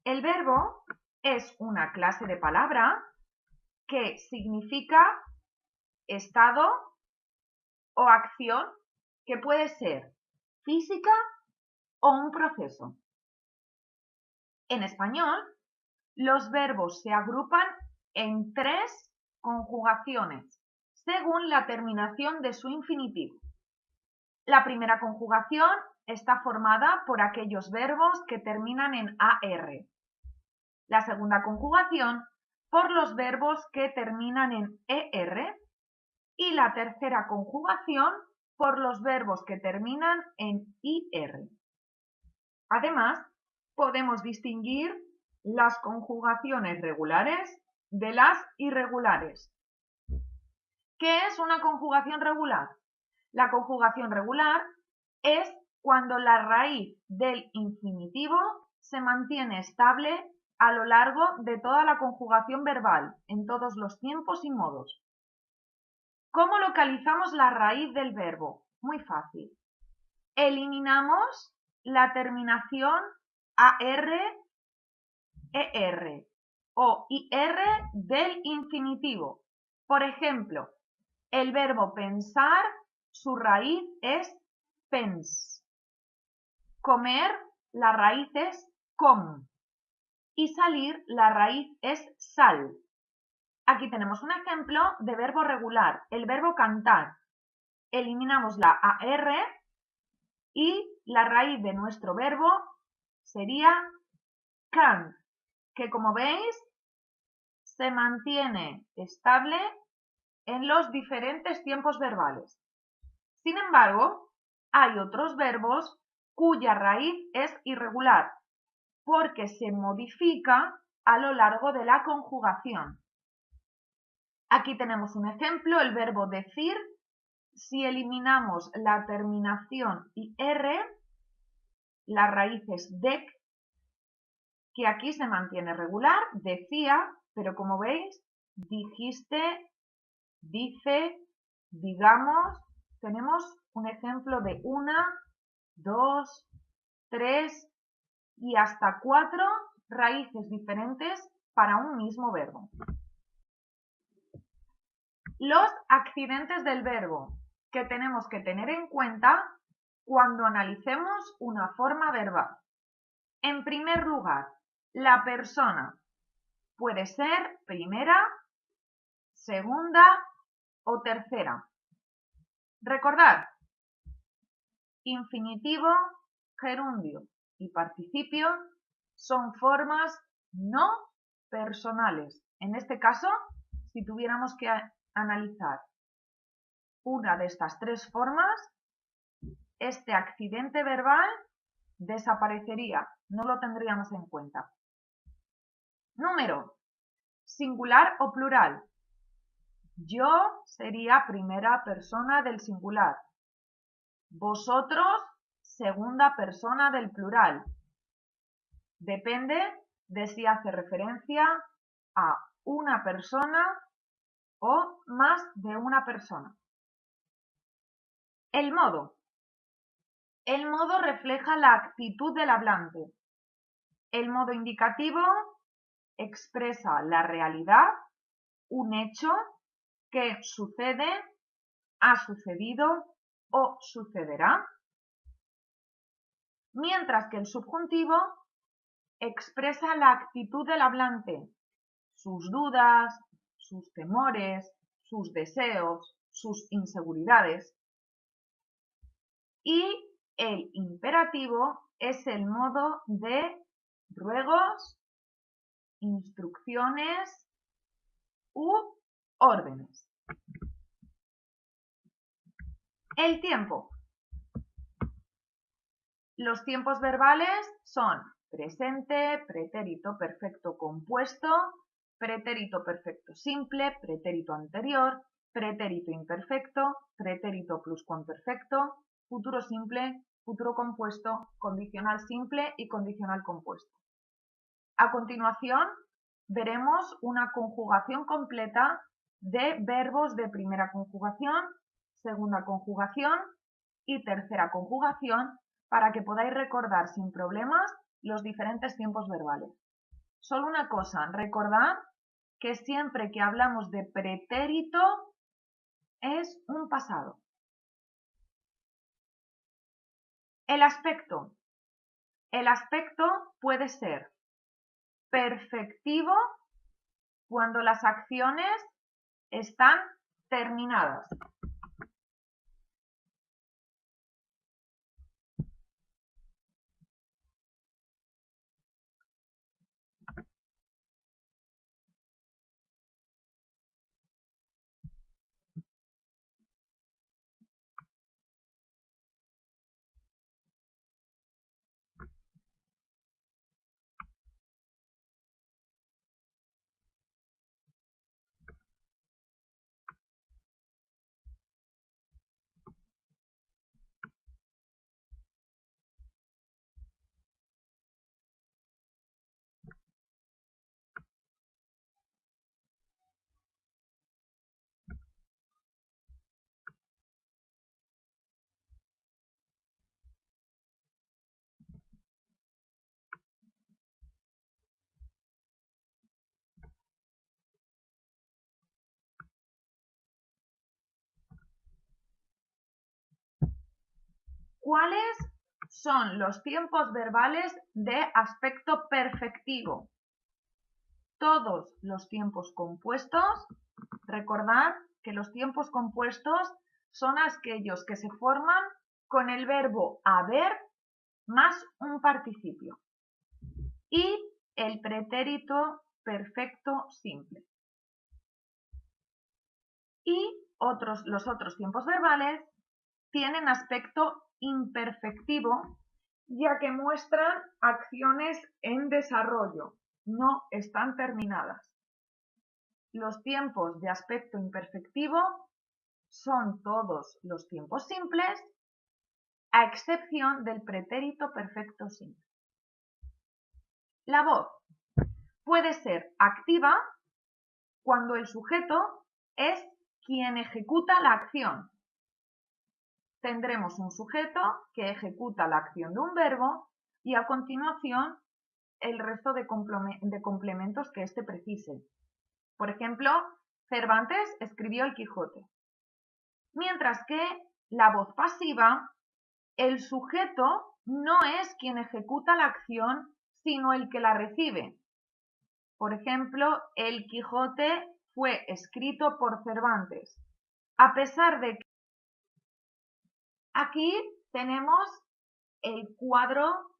El verbo es una clase de palabra que significa estado o acción que puede ser física o un proceso. En español, los verbos se agrupan en 3 conjugaciones según la terminación de su infinitivo. La primera conjugación está formada por aquellos verbos que terminan en AR. La segunda conjugación por los verbos que terminan en ER y la tercera conjugación por los verbos que terminan en IR. Además, podemos distinguir las conjugaciones regulares de las irregulares. ¿Qué es una conjugación regular? La conjugación regular es cuando la raíz del infinitivo se mantiene estable a lo largo de toda la conjugación verbal, en todos los tiempos y modos. ¿Cómo localizamos la raíz del verbo? Muy fácil. Eliminamos la terminación AR, ER o IR del infinitivo. Por ejemplo, el verbo pensar, su raíz es pens. Comer, la raíz es com. Y salir, la raíz es sal. Aquí tenemos un ejemplo de verbo regular, el verbo cantar. Eliminamos la AR y la raíz de nuestro verbo sería can, que como veis se mantiene estable en los diferentes tiempos verbales. Sin embargo, hay otros verbos cuya raíz es irregular porque se modifica a lo largo de la conjugación. Aquí tenemos un ejemplo, el verbo decir. Si eliminamos la terminación IR, la raíz es dec, que aquí se mantiene regular, decía, pero como veis, dijiste, dice, digamos. Tenemos un ejemplo de 1, 2, 3 y hasta 4 raíces diferentes para un mismo verbo. Los accidentes del verbo que tenemos que tener en cuenta cuando analicemos una forma verbal. En primer lugar, la persona puede ser primera, segunda o tercera. Recordad, infinitivo, gerundio y participio son formas no personales. En este caso, si tuviéramos que analizar una de estas 3 formas, este accidente verbal desaparecería, no lo tendríamos en cuenta. Número, singular o plural. Yo sería primera persona del singular. Vosotros, segunda persona del plural. Depende de si hace referencia a una persona o más de una persona. El modo. El modo refleja la actitud del hablante. El modo indicativo expresa la realidad, un hecho que sucede, ha sucedido o sucederá. Mientras que el subjuntivo expresa la actitud del hablante, sus dudas, sus temores, sus deseos, sus inseguridades. Y el imperativo es el modo de ruegos, instrucciones u órdenes. El tiempo. Los tiempos verbales son presente, pretérito perfecto compuesto, pretérito perfecto simple, pretérito anterior, pretérito imperfecto, pretérito pluscuamperfecto, futuro simple, futuro compuesto, condicional simple y condicional compuesto. A continuación, veremos una conjugación completa de verbos de primera conjugación, segunda conjugación y tercera conjugación para que podáis recordar sin problemas los diferentes tiempos verbales. Solo una cosa, recordad que siempre que hablamos de pretérito es un pasado. El aspecto. El aspecto puede ser perfectivo cuando las acciones están terminadas. ¿Cuáles son los tiempos verbales de aspecto perfectivo? Todos los tiempos compuestos. Recordad que los tiempos compuestos son aquellos que se forman con el verbo haber más un participio y el pretérito perfecto simple. Y los otros tiempos verbales tienen aspecto imperfectivo, ya que muestran acciones en desarrollo, no están terminadas. Los tiempos de aspecto imperfectivo son todos los tiempos simples, a excepción del pretérito perfecto simple. La voz puede ser activa cuando el sujeto es quien ejecuta la acción. Tendremos un sujeto que ejecuta la acción de un verbo y a continuación el resto de complementos que éste precise. Por ejemplo, Cervantes escribió el Quijote. Mientras que la voz pasiva, el sujeto no es quien ejecuta la acción, sino el que la recibe. Por ejemplo, el Quijote fue escrito por Cervantes. A pesar de que aquí tenemos el cuadro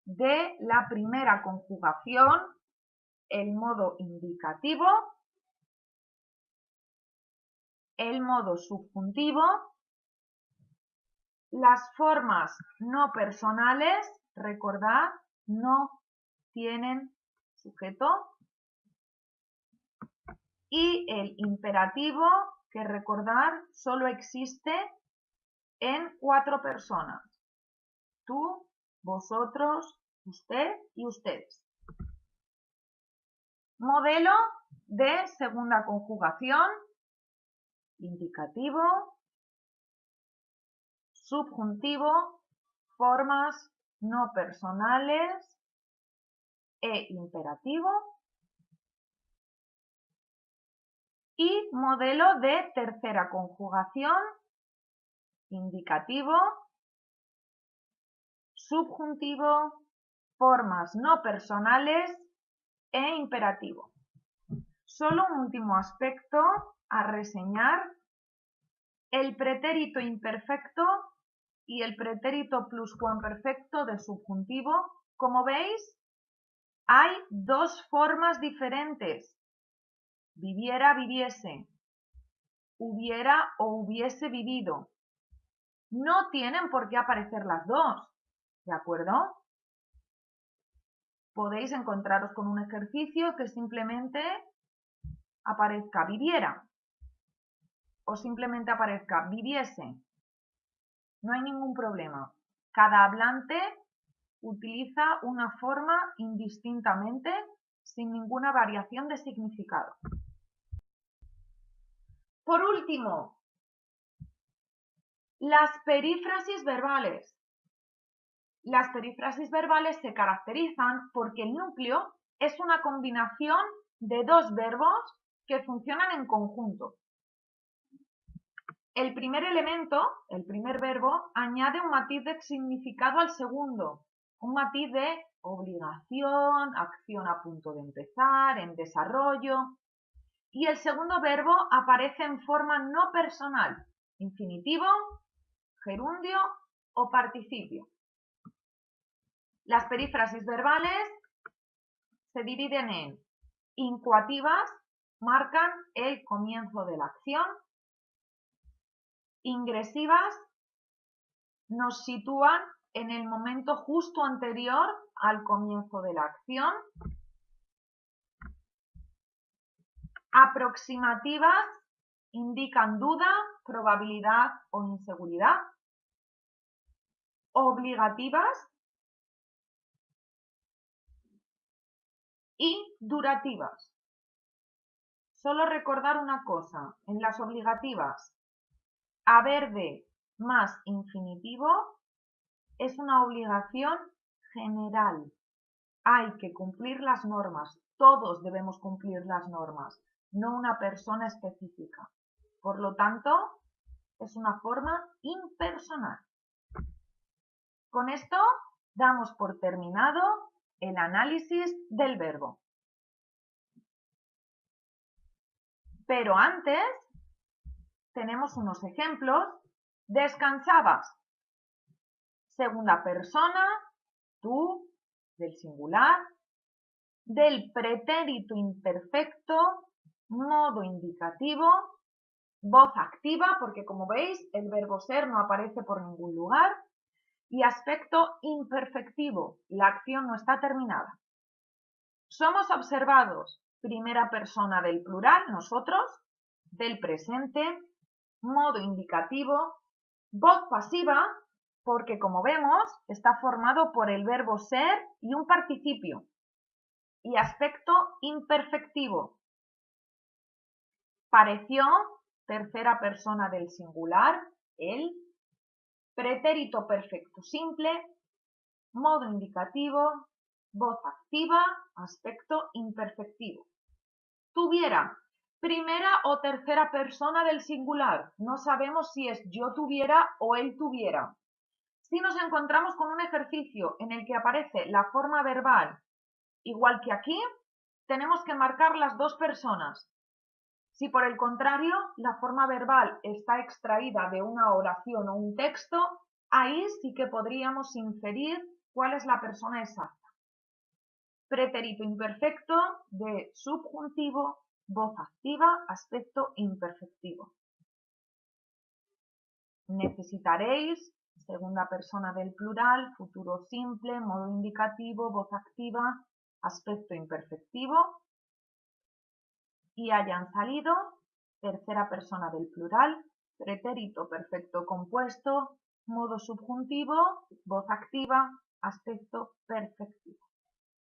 de la primera conjugación, el modo indicativo, el modo subjuntivo, las formas no personales, recordad, no tienen sujeto, y el imperativo, que recordar solo existe en 4 personas. Tú, vosotros, usted y ustedes. Modelo de segunda conjugación, indicativo, subjuntivo, formas no personales e imperativo. Y modelo de tercera conjugación, indicativo, subjuntivo, formas no personales e imperativo. Solo un último aspecto a reseñar: el pretérito imperfecto y el pretérito pluscuamperfecto de subjuntivo. Como veis, hay dos formas diferentes: viviera, viviese, hubiera o hubiese vivido. No tienen por qué aparecer las dos, ¿de acuerdo? Podéis encontraros con un ejercicio que simplemente aparezca viviera o simplemente aparezca viviese. No hay ningún problema. Cada hablante utiliza una forma indistintamente, sin ninguna variación de significado. Por último, las perífrasis verbales. Las perífrasis verbales se caracterizan porque el núcleo es una combinación de dos verbos que funcionan en conjunto. El primer elemento, el primer verbo, añade un matiz de significado al segundo, un matiz de obligación, acción a punto de empezar, en desarrollo. Y el segundo verbo aparece en forma no personal, infinitivo, gerundio o participio. Las perífrasis verbales se dividen en incoativas, marcan el comienzo de la acción, ingresivas, nos sitúan en el momento justo anterior al comienzo de la acción, aproximativas, indican duda, probabilidad o inseguridad, obligativas y durativas. Solo recordar una cosa, en las obligativas, haber de más infinitivo es una obligación general. Hay que cumplir las normas, todos debemos cumplir las normas, no una persona específica. Por lo tanto, es una forma impersonal. Con esto damos por terminado el análisis del verbo. Pero antes tenemos unos ejemplos. Descansabas. Segunda persona, tú, del singular, del pretérito imperfecto, modo indicativo, voz activa, porque como veis el verbo ser no aparece por ningún lugar, y aspecto imperfectivo, la acción no está terminada. Somos observados, primera persona del plural, nosotros, del presente, modo indicativo, voz pasiva, porque como vemos está formado por el verbo ser y un participio, y aspecto imperfectivo. Pareció, tercera persona del singular, él, pretérito perfecto simple, modo indicativo, voz activa, aspecto imperfectivo. Tuviera, primera o tercera persona del singular. No sabemos si es yo tuviera o él tuviera. Si nos encontramos con un ejercicio en el que aparece la forma verbal igual que aquí, tenemos que marcar las dos personas. Si por el contrario la forma verbal está extraída de una oración o un texto, ahí sí que podríamos inferir cuál es la persona exacta. Pretérito imperfecto de subjuntivo, voz activa, aspecto imperfectivo. Necesitaréis, segunda persona del plural, futuro simple, modo indicativo, voz activa, aspecto imperfectivo. Y hayan salido, tercera persona del plural, pretérito perfecto compuesto, modo subjuntivo, voz activa, aspecto perfectivo.